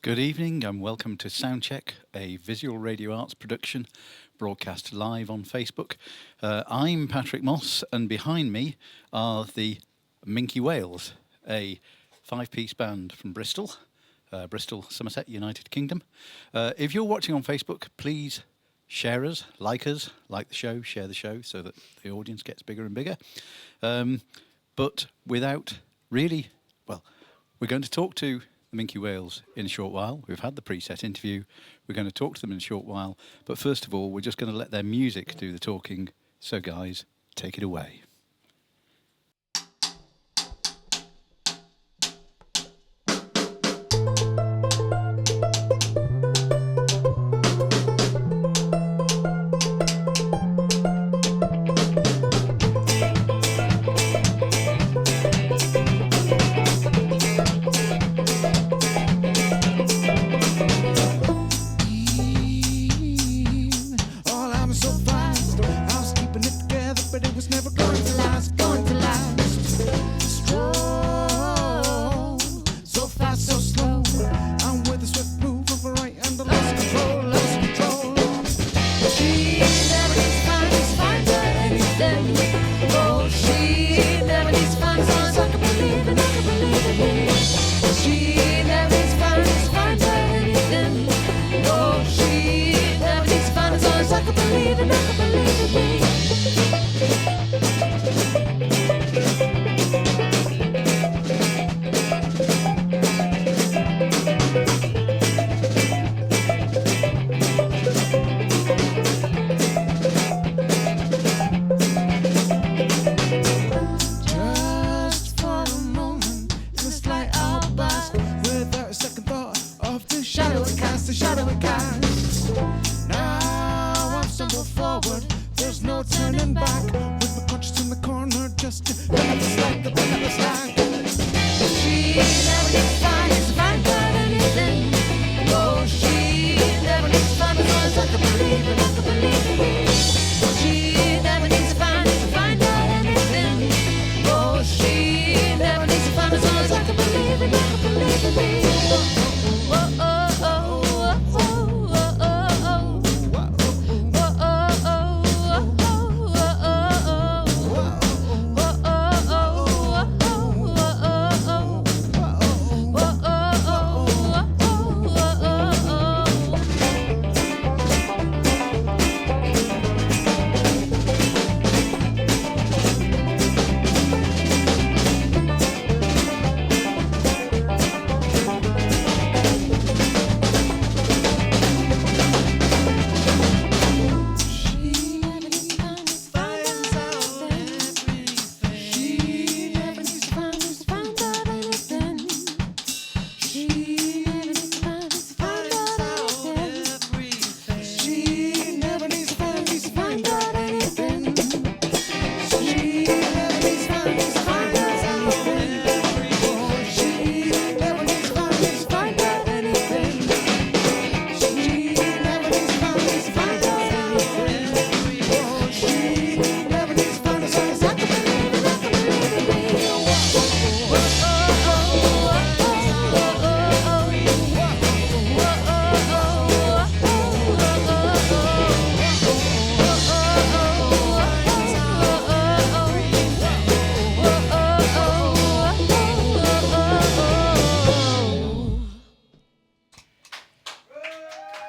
Good evening and welcome to Soundcheck, a visual radio arts production broadcast live on Facebook. I'm Patrick Moss, and behind me are the Minke Whales, a five-piece band from Bristol, Somerset, United Kingdom. If you're watching on Facebook, please share us, like the show, share the show so that the audience gets bigger and bigger. But without really, we're going to talk to the Minke Whales in a short while. We've had the preset interview. We're going to talk to them in a short while. But first of all, we're just going to let their music do the talking. So guys, take it away.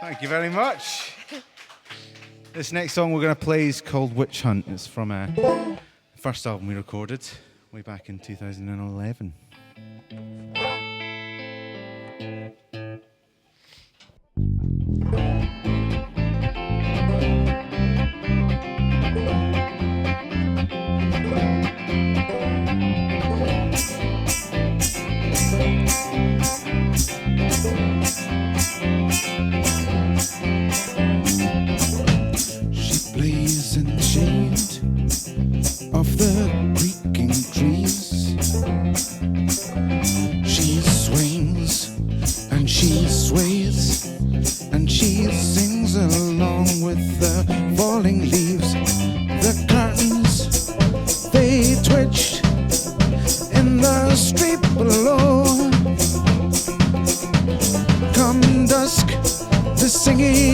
Thank you very much. This next song we're going to play is called Witch Hunt. It's from the first album we recorded way back in 2011. She plays in the shade of the creaking trees.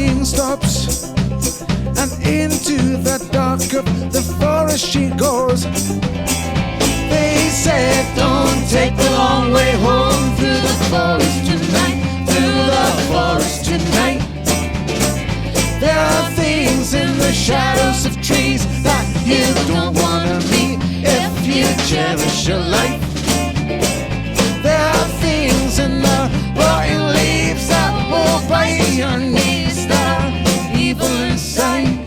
singing stops, and into the dark of the forest she goes. They said, don't take the long way home through the forest tonight, through the forest tonight. There are things in the shadows of trees that you don't wanna meet if you cherish your life. There are things in the rotten leaves that will bite your knees, that are evil inside.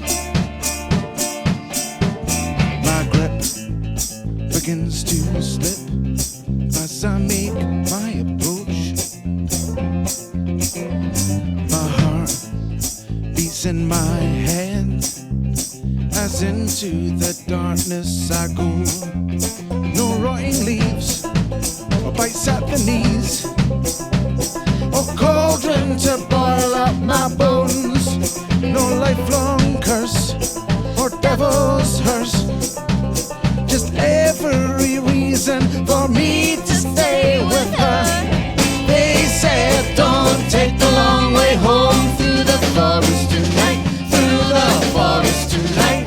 My grip begins to slip as I make my approach. My heart beats in my head as into the darkness I go. No rotting leaves or bites at the knees, or cauldron to boil up my bones. No lifelong curse or devil's hearse, just every reason for me to stay with her. They said, don't take the long way home through the forest tonight, through the forest tonight.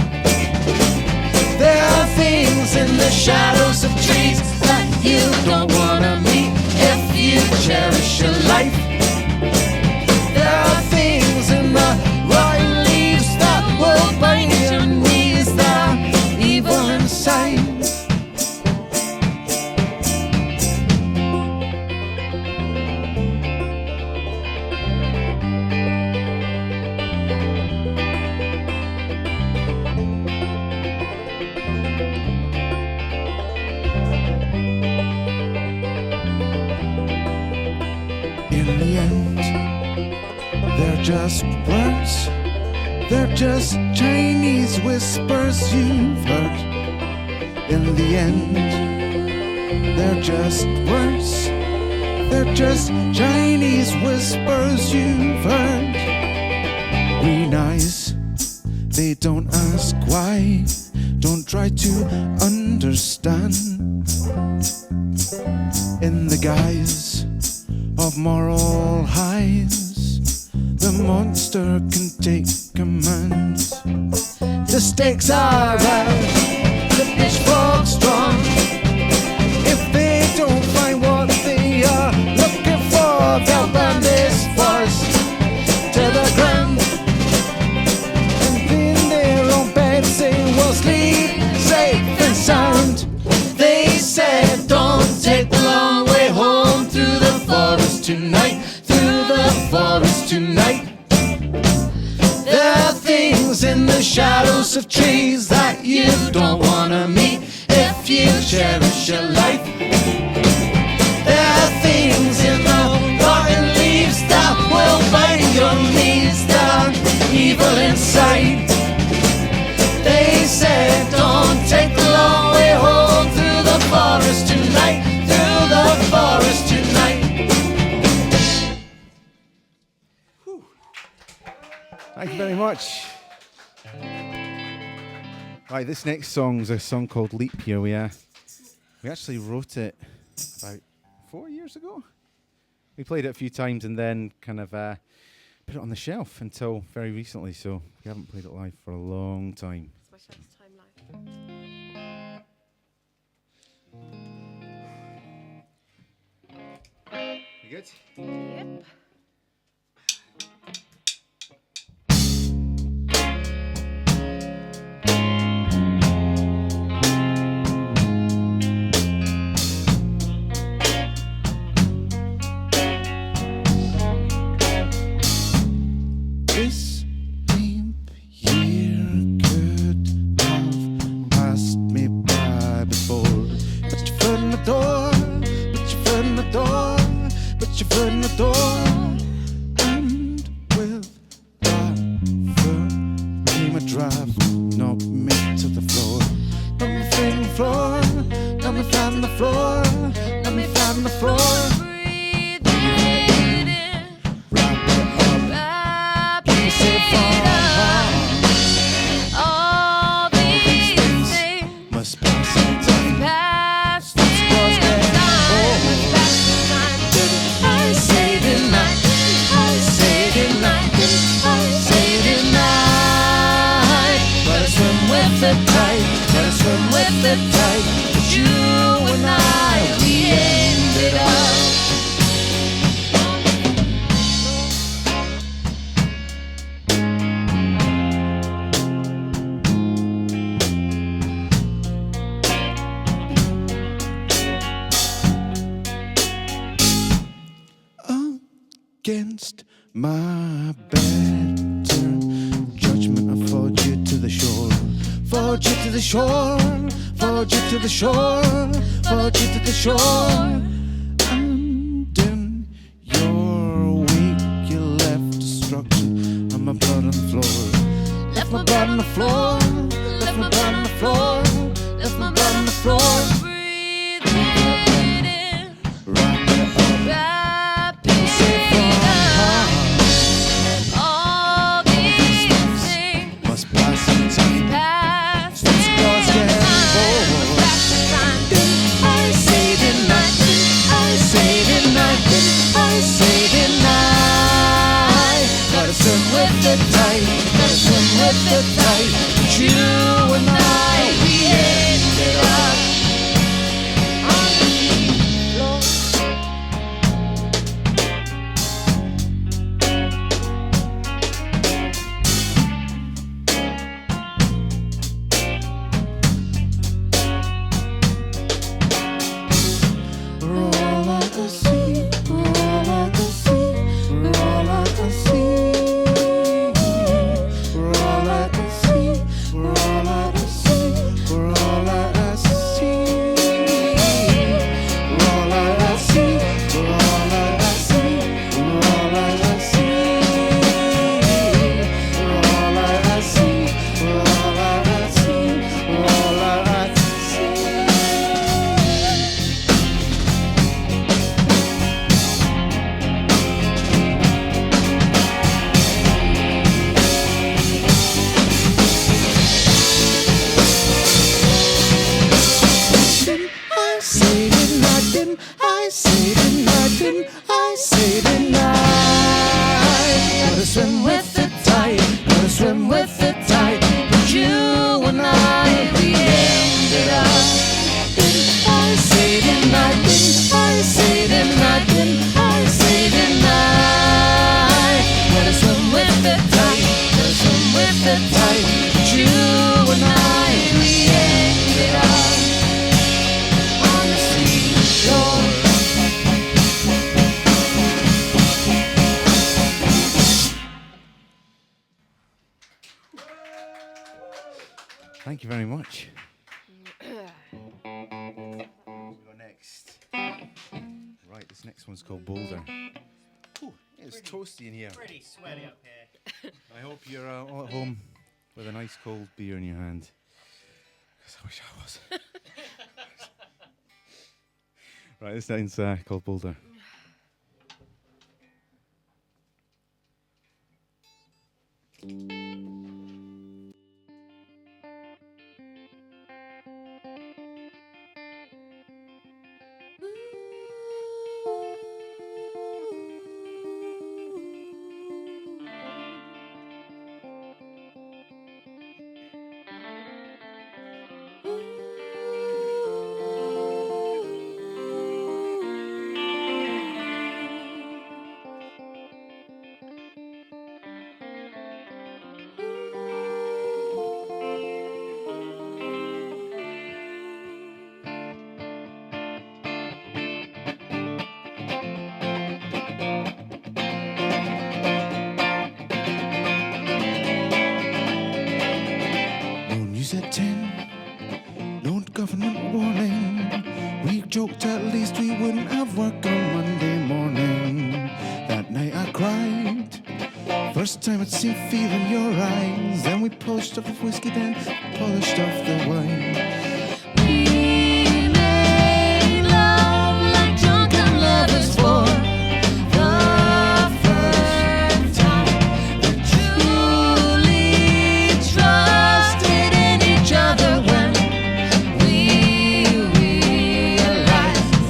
There are things in the shadows of trees that you don't wanna meet if you cherish your life. There are things in the rotten leaves that will bite your knees, that are evil inside. In the end, they're just words, they're just Chinese whispers you've heard. In the end, they're just words, they're just Chinese whispers you've heard. Green eyes, they don't ask why, don't try to understand. In the guise of moral highs, the monster can take command. The stakes are high, the pitchfork's strong. If they don't find what they are looking for, they'll burn this forest to the ground, and in their own beds they will sleep safe and sound. They said, don't take the long way home through the forest tonight, through the forest tonight. There are things in the shadows of trees that you don't wanna meet if you cherish your life. There are things in the rotten leaves that will bite your knees, that are evil inside. They said, don't take the long way home through the forest tonight, through the forest tonight. Thank you very much. Right, this next song's a song called Leap Year. We actually wrote it about 4 years ago. We played it a few times and then kind of put it on the shelf until very recently, so we haven't played it live for a long time. It's my first time live. You good? Yep. This leap year could have passed me by before, but your foot in the door, but your foot in the door, but your foot in the door, and with that foot came a drive, knocked me to the floor, knocked me flat on the floor, knocked me flat on the floor, knocked me flat on the floor. I say the tide. But you and I, we ended up against my better judgment. I followed you to the shore, followed you to the shore, followed you to the shore, followed you to the shore. And in your wake you left destruction and my blood on the floor. Left my blood on the floor, left my blood on the floor, left my blood on the floor. Breathe it in, wrap it up, wrap it up. All these things must pass in time. Pass in time. I say tonight, I say tonight, I say tonight. Gotta swim with the tide, gotta swim with the tide. But you and I, we ended up on the floor. We're all at the sea, we're all at the sea, we're all at the sea. We're all at the sea, we're all at the sea, we're all at the sea. We're all at the sea, we're all at the sea, we're all at the sea. We're all at the sea, we're all at the sea, we're all at the sea. I say tonight, I say tonight, I say tonight. Gotta swim with the tide, gotta swim with the tide. But you and I, we ended up. I say tonight, I say tonight, I say tonight. Gotta swim with the tide, gotta swim with the tide. But you and I, we ended up on the seashore. Thank you very much. We'll go next. Right, this next one's called Boulder. Ooh, it's toasty in here. Pretty sweaty up here. I hope you're all at home with a nice cold beer in your hand. 'Cause I wish I was. Right, this sounds called Boulder. No news at 10, no government warning. We joked at least we wouldn't have work on Monday morning. That night I cried, first time I'd seen fear in your eyes. Then we polished off the whiskey, then polished off the wine. We made love like drunken lovers for the first time. We truly trusted in each other when we realized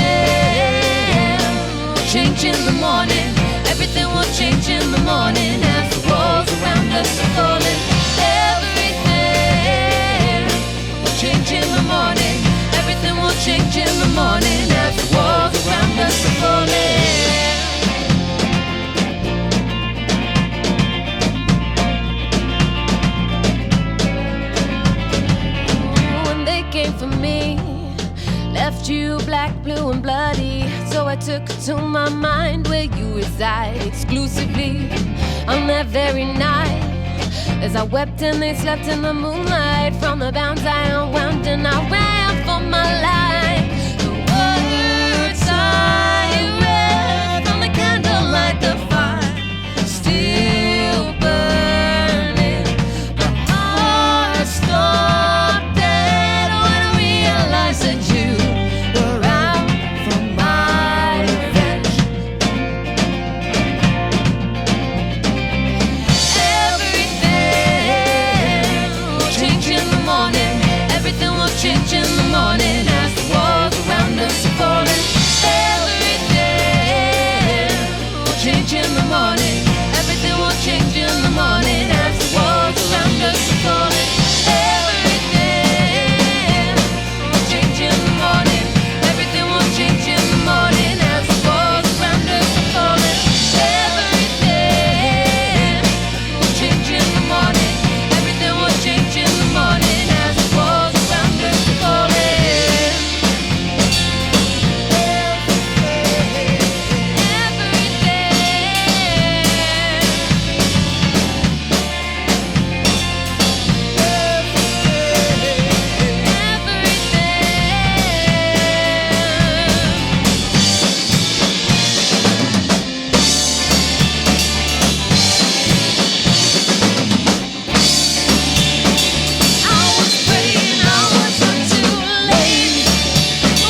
everything changed in the morning. Everything will change in the morning as the walls around us are falling. Everything will change in the morning. Everything will change in the morning as the walls around us are falling. When they came for me, left you black, blue, and bloody. So I took to my mind where you reside exclusively on that very night. As I wept and they slept in the moonlight, from the bounds I unwound and I ran for my life. The words I read from the candlelight, the fire still burning. My heart stopped dead when I realized that you were out for my revenge. Everything will change in the morning. Everything will change in the morning as the walls around us are falling. Everything will change in the morning. Everything will change in the morning as the walls around us are falling. Everything will change in the morning. Everything will change in the morning as the walls around us are falling. Everything will change in the morning. Everything will change in the morning as the walls around us are falling. I was praying I wasn't too late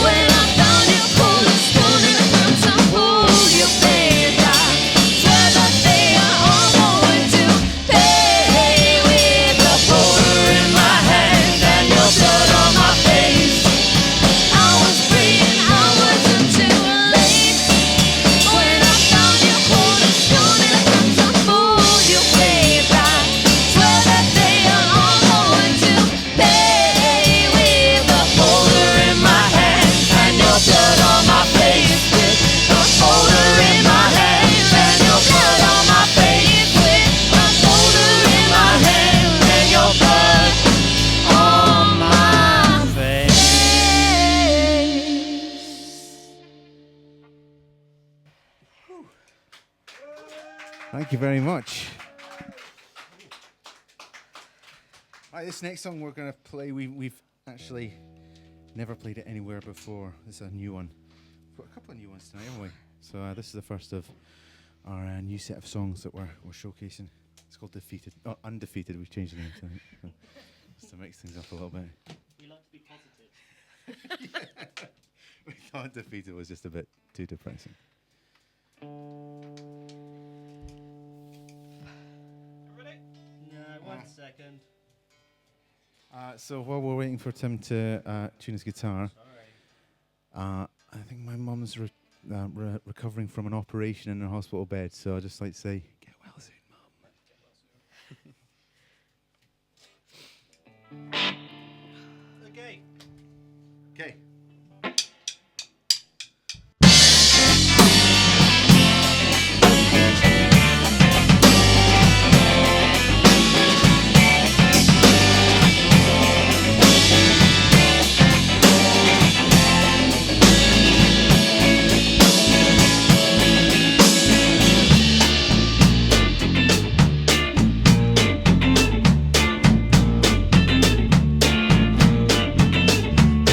when I found you cold and stone in a crimson pool. You paid back. Swear that they are all going to pay with the powder in my hand and your blood on my face. I was praying I wasn't too late when I found you cold and stone in a crimson pool. You paid back. Swear that they are all going to pay with the powder in my hand and your blood on my face. With the powder in my hand and your blood on my face. With the powder in my hand and your blood on my face. Thank you very much. Right, this next song we're going to play, we've actually never played it anywhere before. This is a new one. We've got a couple of new ones tonight, haven't we? So this is the first of our new set of songs that we're showcasing. It's called Defeated. Oh, Undefeated. We've changed the name tonight. So just to mix things up a little bit. We like to be positive. We thought Defeated was just a bit too depressing. Ready? No, 1 second. So while we're waiting for Tim to tune his guitar, Sorry. I think my mum's recovering from an operation in her hospital bed, so I'd just like to say, get well soon, Mum. Okay. Okay.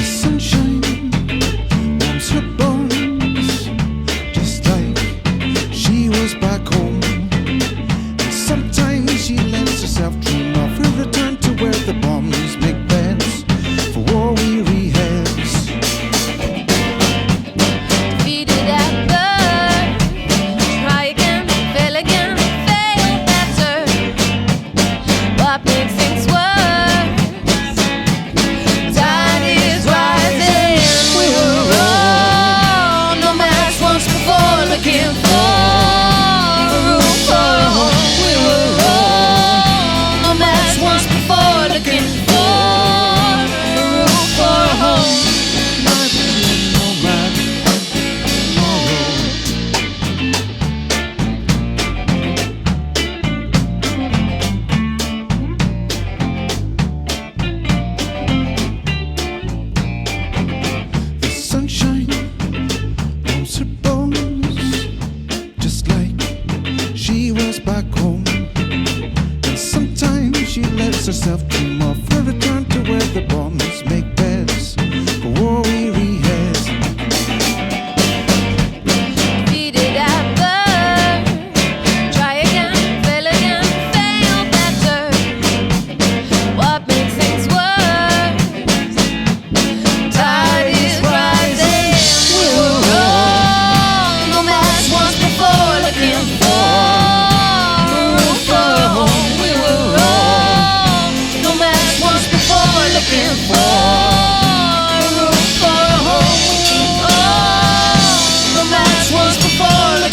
Sunshine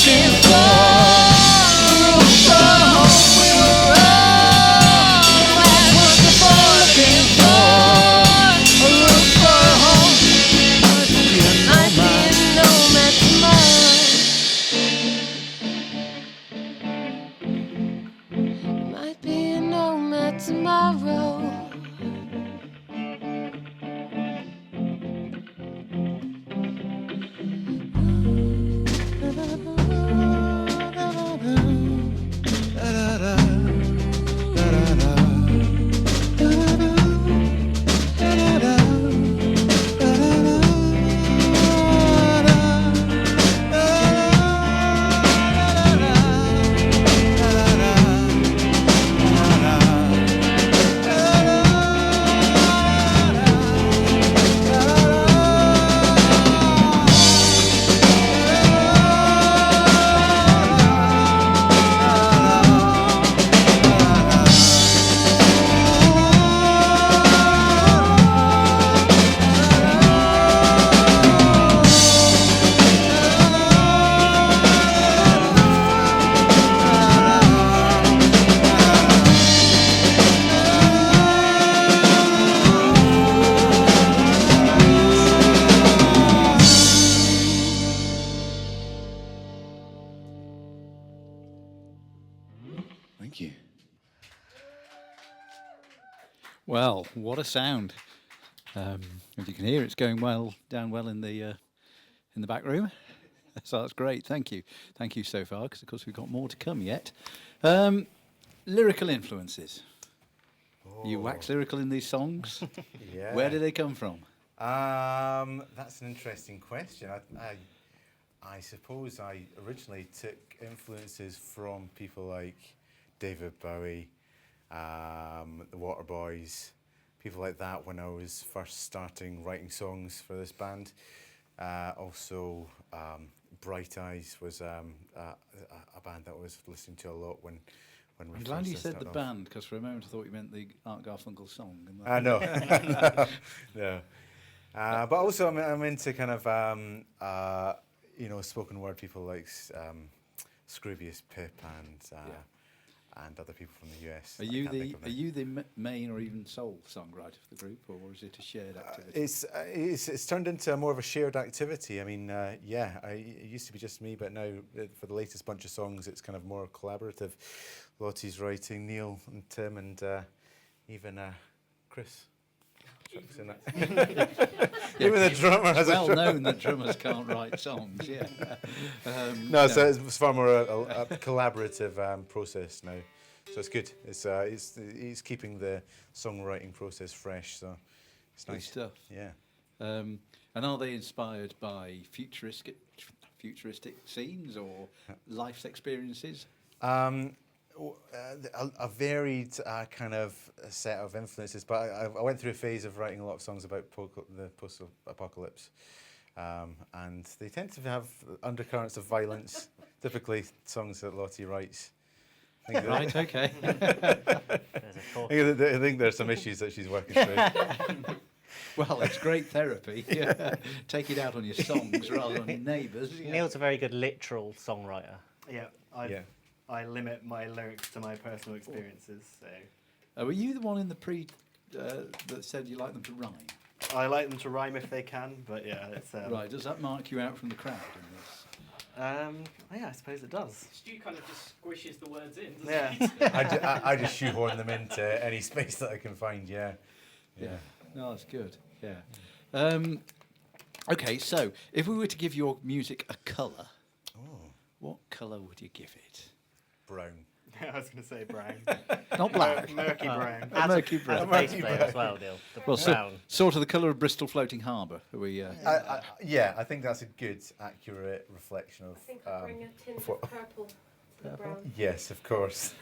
looking for a home we were always looking for a roof for a home. Might be a nomad tomorrow. Might be a nomad tomorrow. Thank you. Well, what a sound! As you can hear, it's going down well in the back room. So that's great. Thank you so far. Because of course we've got more to come yet. Lyrical influences. You wax lyrical in these songs. Yeah. Where do they come from? That's an interesting question. I suppose I originally took influences from people like David Bowie, the Waterboys, people like that when I was first starting writing songs for this band. Also, Bright Eyes was a band that I was listening to a lot when we I'm first glad you said started the off. band, because for a moment I thought you meant the Art Garfunkel song. And I know. No. But also I'm into kind of spoken word people like Scroobius Pip and other people from the US. Are you the main or even sole songwriter of the group, or is it a shared activity? It's turned into more of a shared activity. I mean, it used to be just me, but now for the latest bunch of songs, it's kind of more collaborative. Lottie's writing, Neil and Tim, and even Chris. In it. Even the drummer has It's well known that drummers can't write songs. Yeah. So it's far more a collaborative process now. So it's good. It's keeping the songwriting process fresh. So it's Good nice stuff. Yeah. And are they inspired by futuristic scenes or life's experiences? A varied kind of set of influences, but I went through a phase of writing a lot of songs about the post-apocalypse, and they tend to have undercurrents of violence, typically songs that Lottie writes. Right, okay. I think there's some issues that she's working through. Well, it's great therapy. Take it out on your songs rather than your neighbours. Neil's a very good literal songwriter. Yeah, I limit my lyrics to my personal experiences. So Were you the one in the that said you like them to rhyme? I like them to rhyme if they can, but yeah, it's Right, does that mark you out from the crowd in this? yeah, I suppose it does. Stu kind of just squishes the words in, doesn't Yeah. he? I just shoehorn them into any space that I can find. Yeah. No, that's good. Yeah. Okay, so if we were to give your music a colour, what colour would you give it? Brown. I was going to say brown. Not black. Murky brown. Murky As a brown. bass player as well, Neil. The Well, brown. sort of the colour of Bristol Floating Harbour. Are we? I think that's a good, accurate reflection of. I think I'll bring a tinge of what- of purple to the brown. Yes, of course.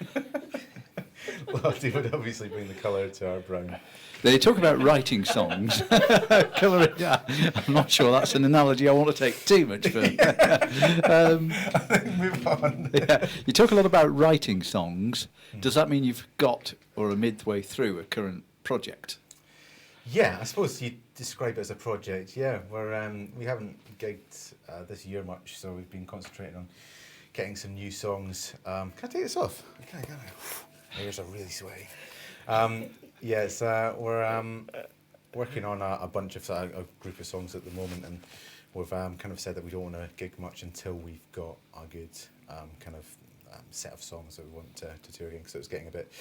Lottie would obviously bring the colour to our brown. They talk about writing songs. Colouring. I'm not sure that's an analogy I want to take too much further. Move on. Yeah. You talk a lot about writing songs. Does that mean you've got or are midway through a current project? Yeah, I suppose you describe it as a project. Yeah, we haven't gigged this year much, so we've been concentrating on getting some new songs. Can I take this off? Okay, can I? My ears are really sweaty. Yes, we're working on a bunch of a group of songs at the moment, and we've kind of said that we don't want to gig much until we've got a good kind of set of songs that we want to tour again. So it's getting a bit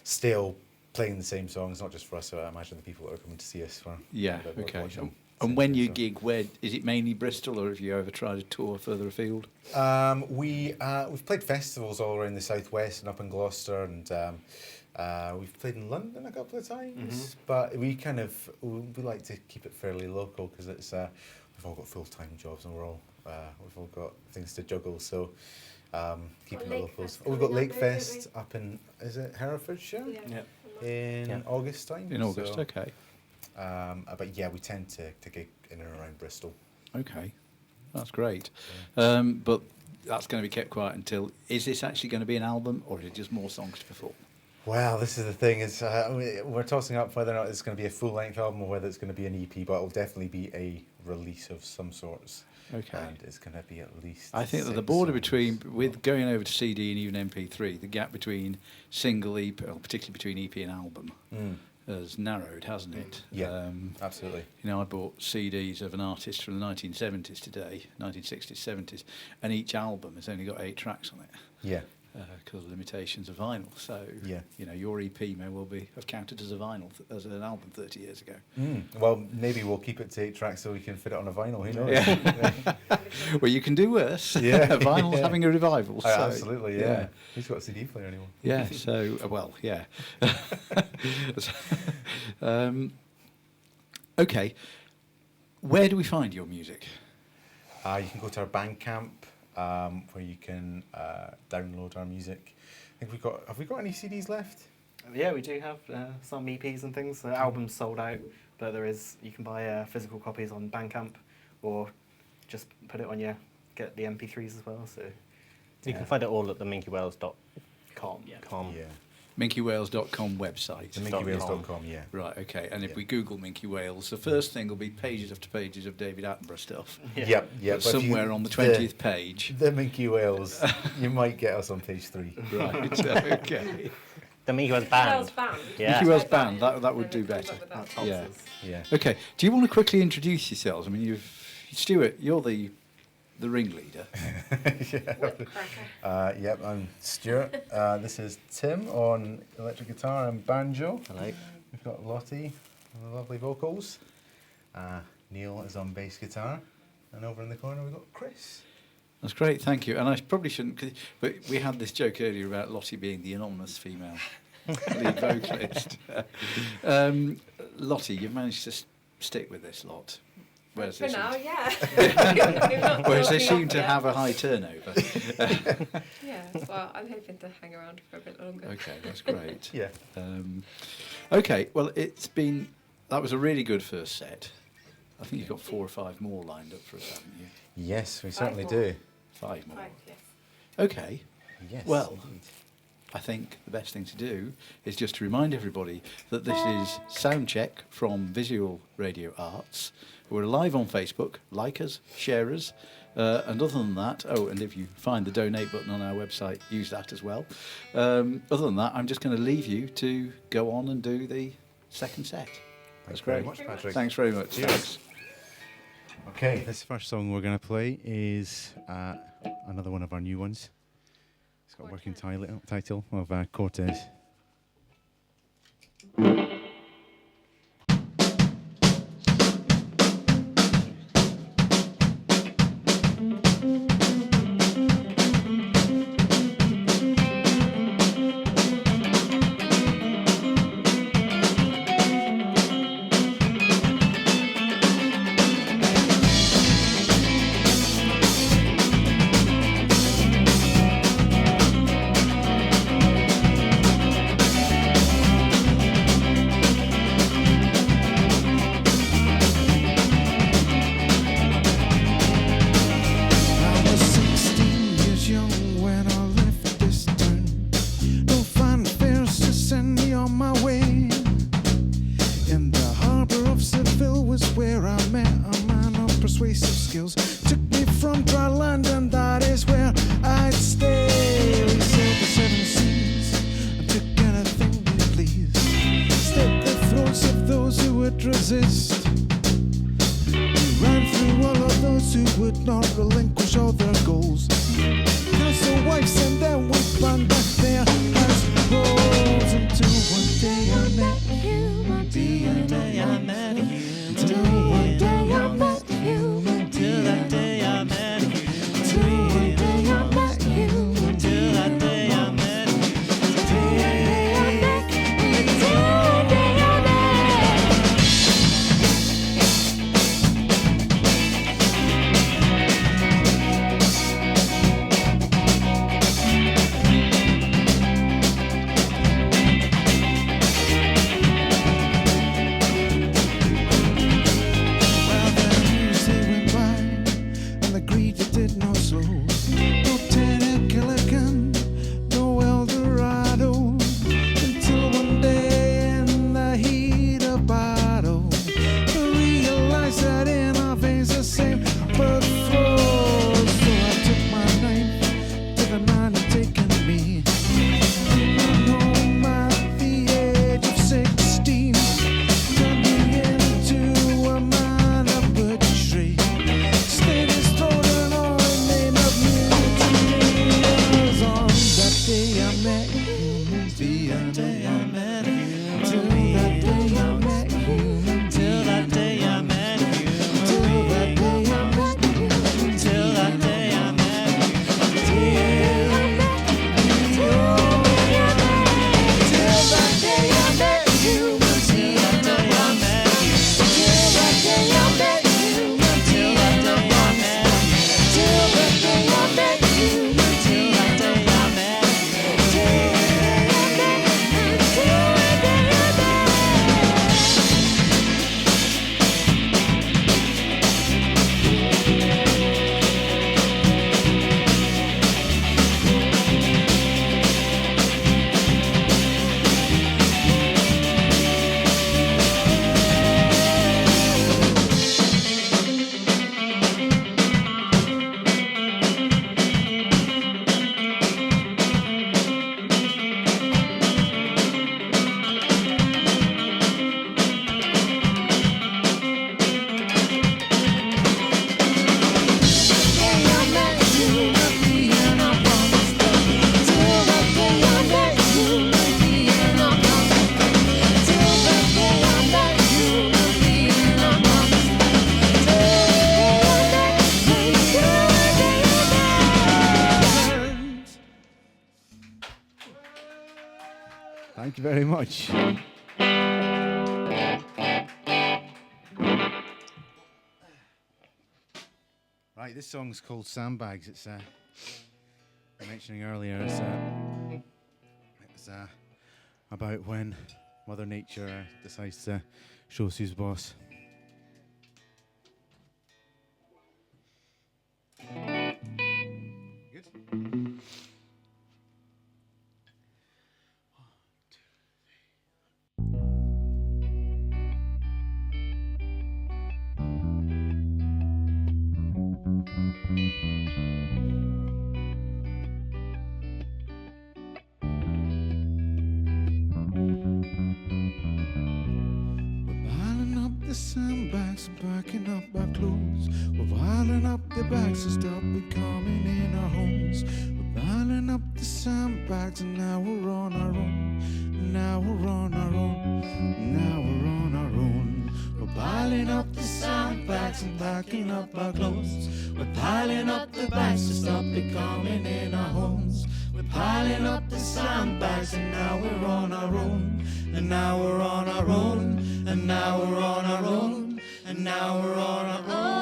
stale playing the same songs, not just for us, but I imagine the people that are coming to see us for. Yeah, a bit okay. watching. And when you gig, where is it mainly Bristol, or have you ever tried to tour further afield? We've played festivals all around the southwest and up in Gloucester, and we've played in London a couple of times. But we like to keep it fairly local because it's we've all got full-time jobs and we've all got things to juggle. So keeping it local. We've got Lake Fest up in, is it Herefordshire? Yeah. In August time. In August, so, okay. but yeah, we tend to gig in and around Bristol. Okay, that's great. But that's going to be kept quiet until, is this actually going to be an album, or is it just more songs to perform? Well, this is the thing, is we're tossing up whether or not it's going to be a full-length album or whether it's going to be an EP, but it'll definitely be a release of some sorts. Okay. And it's going to be at least I think that the 6 border songs. with going over to CD and even MP3, the gap between single EP, or particularly between EP and album, has narrowed, hasn't it? Yeah, absolutely. You know, I bought CDs of an artist from the 1970s today, 1960s, 70s, and each album has only got 8 tracks on it. Yeah. Because of limitations of vinyl. So, Yeah. you know, your EP may well have counted as a vinyl, as an album 30 years ago. Well, maybe we'll keep it to 8 tracks so we can fit it on a vinyl. Who knows? Yeah. Well, you can do worse. Yeah. Vinyl's Yeah. having a revival. So, Absolutely, yeah. Who's got a CD player anymore? Yeah, so, well, yeah. Okay. Where do we find your music? You can go to our Bandcamp, where you can download our music. I think have we got any CDs left? Yeah, we do have some EPs and things. The album's sold out, but you can buy physical copies on Bandcamp, or just put it on get the MP3s as well. So You can find it all at the minkewhales.com. Yeah. Yeah. MinkeWhales.com website. The MinkeWhales.com, yeah. Right, okay. And if Yeah. we Google Minke Whales, the first thing will be pages after pages of David Attenborough stuff. Yep. But somewhere on the 20th page. The Minke Whales, you might get us on page 3. Right, okay. The Minke Whales band. Whales band. Yeah. Minke Whales band, that would do better. Yeah. Yeah. Okay. Do you want to quickly introduce yourselves? I mean, Stuart, you're the ringleader. Yep, I'm Stuart. This is Tim on electric guitar and banjo. Hello. We've got Lottie on the lovely vocals. Neil is on bass guitar. And over in the corner we've got Chris. That's great, thank you. And I probably shouldn't, but we had this joke earlier about Lottie being the anonymous female lead vocalist. Lottie, you've managed to stick with this lot. Whereas For now, yeah. Whereas they seem to have a high turnover. Yeah, well, I'm hoping to hang around for a bit longer. Okay, that's great. Yeah. Okay, well, that was a really good first set. I think you've got 4 or 5 more lined up for us, haven't you? Yes, we 5 certainly more. do. 5 more. 5, yes. Okay. Yes. Well, indeed. I think the best thing to do is just to remind everybody that this is Soundcheck from Visual Radio Arts. We're live on Facebook. Like us, share us. And other than that, and if you find the donate button on our website, use that as well. Other than that, I'm just going to leave you to go on and do the second set. That's very great. much, Patrick. Thanks very much. Cheers. Thanks. Okay, this first song we're going to play is another one of our new ones. It's got a working title of Cortez. Thank you very much. Right, this song's called Sandbags. It's mentioning earlier. It's about when Mother Nature decides to show us who's boss. Good. The sandbags and packing up our clothes. We're piling up the bags to stop becoming in our homes. We're piling up the sandbags and now we're on our own. Now we're on our own. Now we're on our own. We're piling up the sandbags and packing up our clothes. We're piling up the bags to stop becoming in our homes. We're piling up the sandbags and now we're on our own. And now we're on our own. And now we're on our own. And now we're on our own.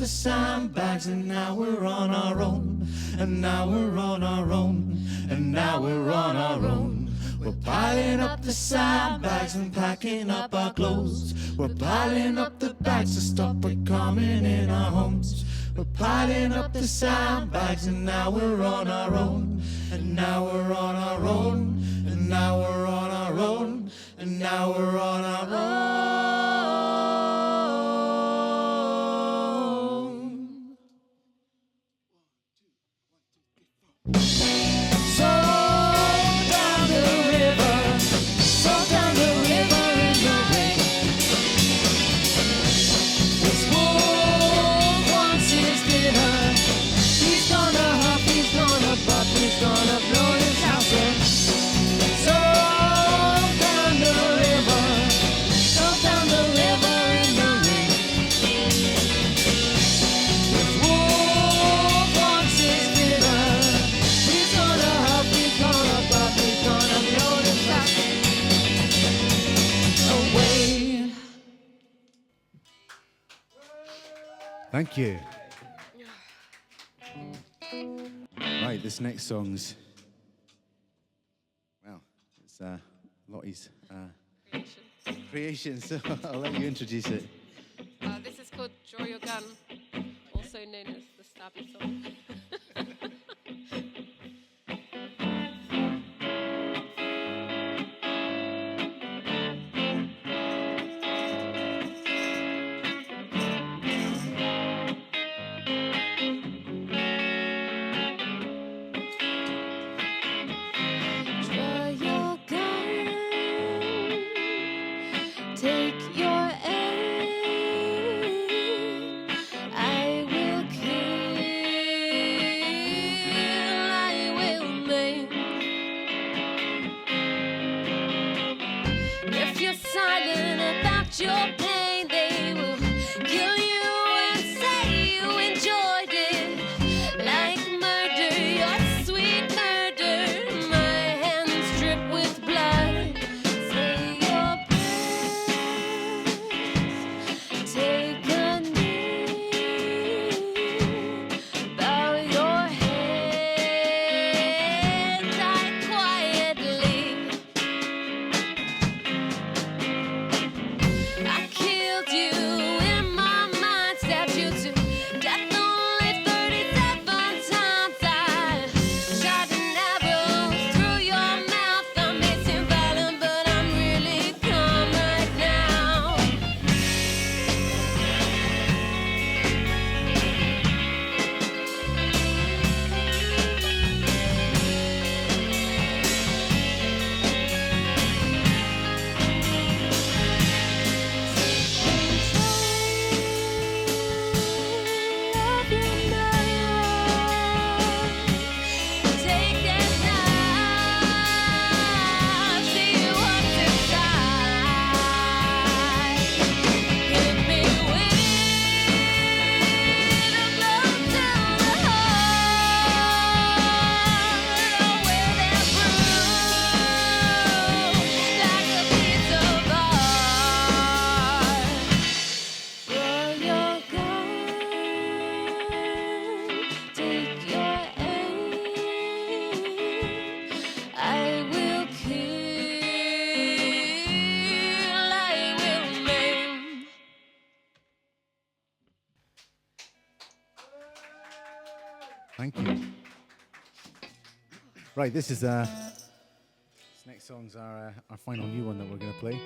Sandbags and now we're on our own. And now we're on our own. And now we're on our own. We're piling up the sandbags and packing up our clothes. We're piling up the bags to stop it coming in our homes. We're piling up the sandbags and now we're on our own. And now we're on our own. And now we're on our own. And now we're on our own. He's gonna Thank you. Right, this next song's, well, it's Lottie's creation, so I'll let you introduce it. This is called Draw Your Gun, also known as the Stabby song. Draw your gun, take your aim. I will kill, I will maim. If you're silent about your pain, they will kill you and say you enjoyed it. Like murder, your sweet murder. My hands drip with blood. Say your prayers. Take a knee. Bow your head. Die quietly. I killed you in my mind, stabbed you to death only 37 times. I shot an arrow through your mouth. I'm missing violent, but I'm really calm right now. Love you now. Take that knife, see what's inside. Hit me with a blow to the heart. I'll wear that bruise like a piece of art. Draw your gun, take your aim. I will kill, I will maim. Thank you. Right, this next song's our final new one that we're going to play.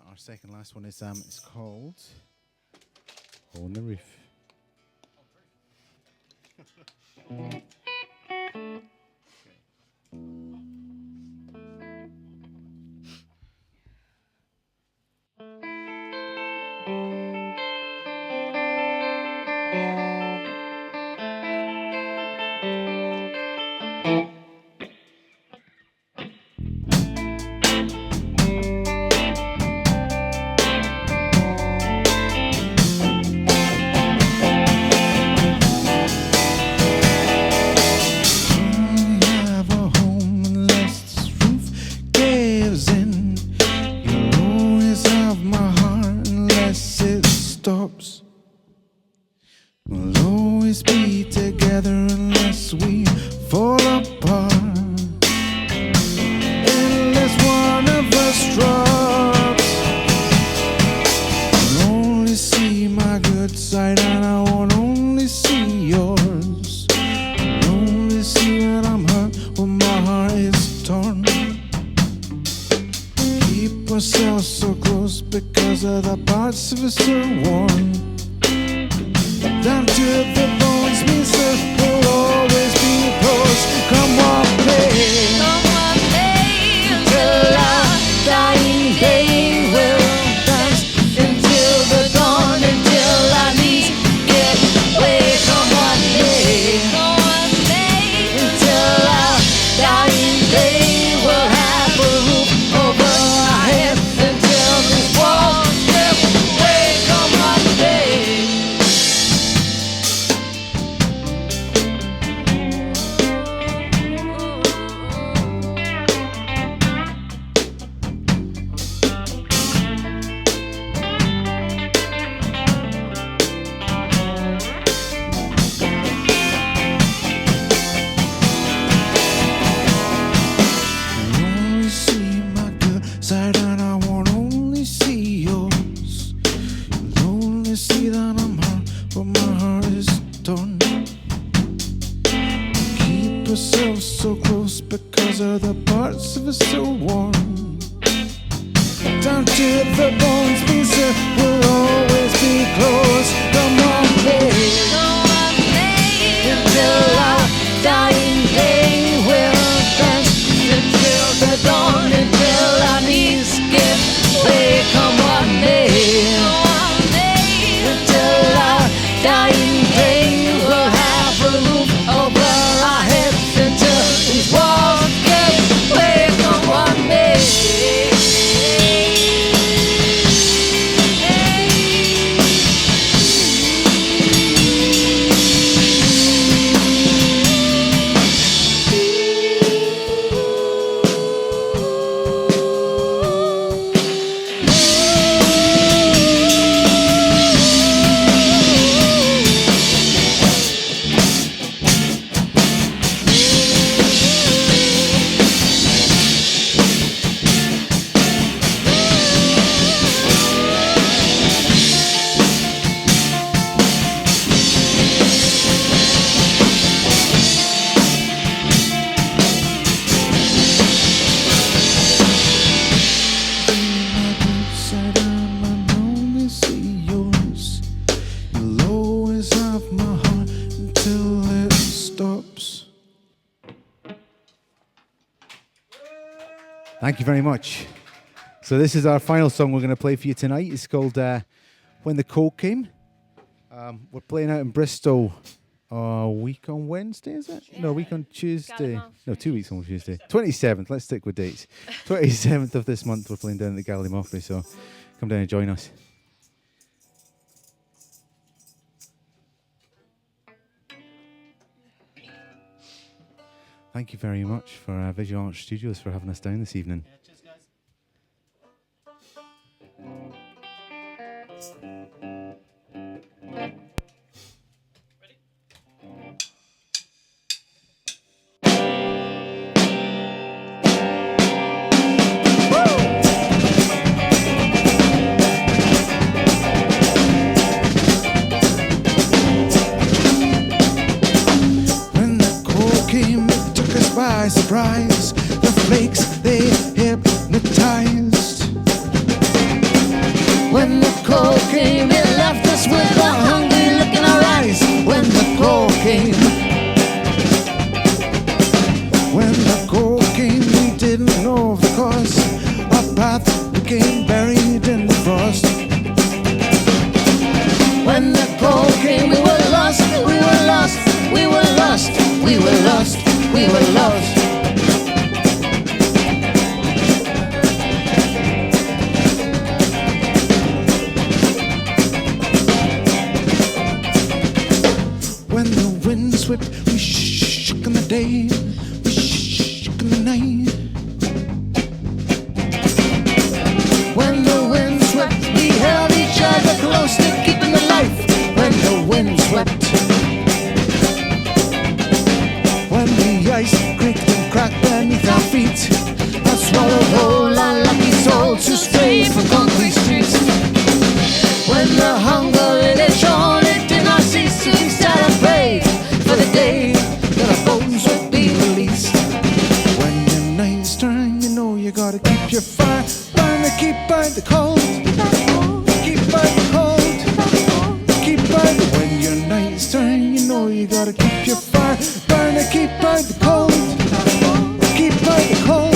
Our second last one is it's called On the Roof. Have a home unless this roof gives in. You'll always have my heart unless it stops. We'll always be together unless we fall apart. Unless one of us drops. I'll only see my good side and I won't only see yours. I'll only see when I'm hurt, when my heart is torn. Keep ourselves so close because of the parts of us are worn. Down to the bones means that we'll always be close. Come on, play. Come on, play until our dying day. We'll dance until the dawn, until our knees get way. Come on, play. Come on, play until our dying day. We'll have a roof over our heads until these walls give way. Come on, play. love so close because of the parts of us so warm. Down to the bones, we said we'll always be close. Come on, babe. Until our dying day will dance until the dawn, until our knees give way. Come on, babe. Until our dying day we'll have a roof over our heads until these walls give way. Come on, babe. Thank you very much. So this is our final song we're going to play for you tonight. It's called When the Cold Came. We're playing out in Bristol a week on Wednesday, is it? No, a week on Tuesday. No, 2 weeks on Tuesday. 27th, let's stick with dates. 27th of this month we're playing down at the Gallimaufry, so come down and join us. Thank you very much for Visual Arts Studios for having us down this evening. Yeah, cheers, guys. By surprise, the flakes they hypnotized. When the cold came, it left us with a hungry look in our eyes. When the cold came, when the cold came, we didn't know of the cause. Our path became buried in the frost. When the cold came, we were lost, we were lost, we were lost, we were lost. We were lost. When the wind swept, we shook in the day, we shook in the night. When the wind swept, we held each other close to keeping the life. When the wind swept, the ice creaked and cracked beneath our feet. I swallowed whole our lucky souls to stray from concrete streets. When the hunger in it shone, it did not cease to start and pray for the day that our bones would be released. When the nights turn, you know you gotta keep your fire burning, keep by the cold, keep by the cold, keep by the. When your nights turn, you know you gotta keep your fire burning, keep by the cold, keep by the cold,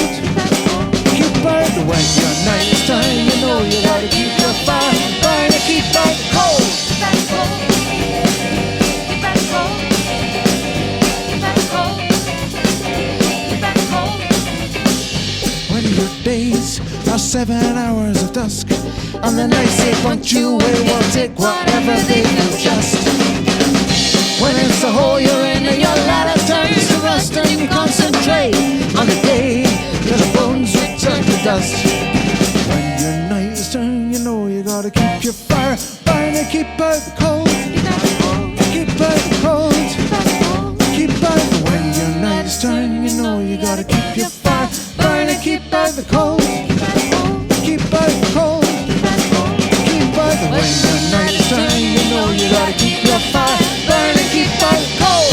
keep by the. When your nights turn, you know you gotta keep your fire burning, keep by the cold. When your days are 7 hours of dusk and the nights they want you away, will take whatever they feel just. When it's a hole you're in and your ladder turns to rust and you concentrate on the day that the bones return to dust. When your nights turn, you know you gotta keep your fire burning, keep out the cold, keep out the cold, keep out the. When your nights turn, you know you gotta keep your fire burning, keep out the cold, keep out the cold, keep out the. When your nights turn, you know you gotta keep your fire burning, keep out the cold.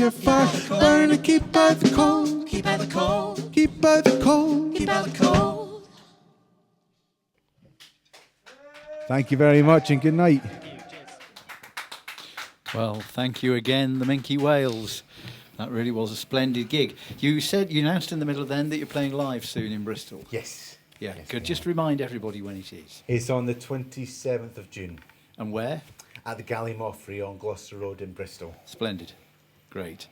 your fire burning, keep out the cold, Keep out the cold. keep out the cold. Keep out the cold. Thank you very much and good night. Well, thank you again, the Minke Whales. That really was a splendid gig. You announced in the middle then that you're playing live soon in Bristol. Yes. Yeah, Yes, good. we Just are. remind everybody when it is. It's on the 27th of June And where? at the Gallimaufry on Gloucester Road in Bristol. Splendid. Great.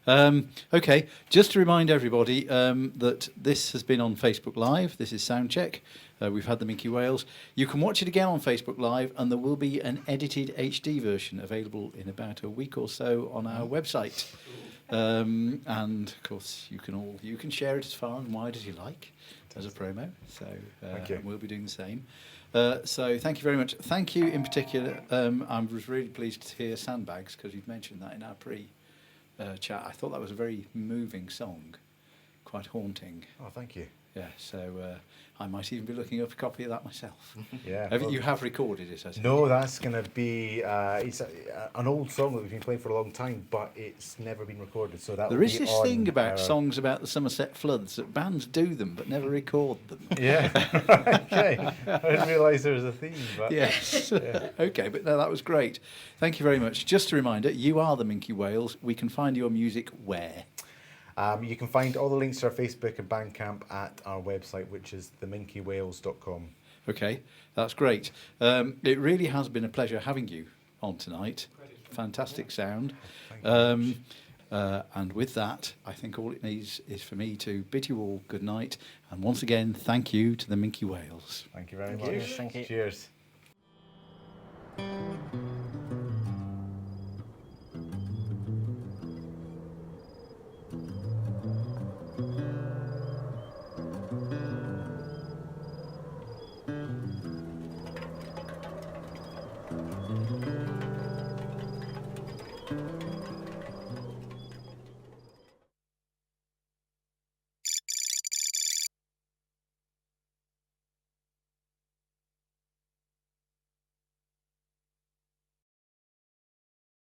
Okay, just to remind everybody that this has been on Facebook Live. This is Soundcheck. We've had the Minke Whales. You can watch it again on Facebook Live, and there will be an edited HD version available in about a week or so on our website. And of course, you can share it as far and wide as you like as a promo. So Thank you. we'll be doing the same. So thank you very much. Thank you in particular. I was really pleased to hear Sandbags because you've mentioned that in our chat. I thought that was a very moving song, quite haunting. Oh, thank you. Yeah, so I might even be looking up a copy of that myself. Yeah. You have recorded it, I think. No, that's going to be it's an old song that we've been playing for a long time, but it's never been recorded. So that There is this thing about songs about the Somerset floods that bands do them but never record them. Yeah. Okay. I didn't realise there was a theme. But Yes. Yeah. Okay, but no, that was great. Thank you very much. Just a reminder, you are the Minke Whales. We can find your music where? You can find all the links to our Facebook and Bandcamp at our website, which is theminkewhales.com. Okay, that's great. It really has been a pleasure having you on tonight. Fantastic sound. And with that, I think all it needs is for me to bid you all good night. And once again, thank you to the Minke Whales. Thank you very Thank much. you. Thank you. Cheers.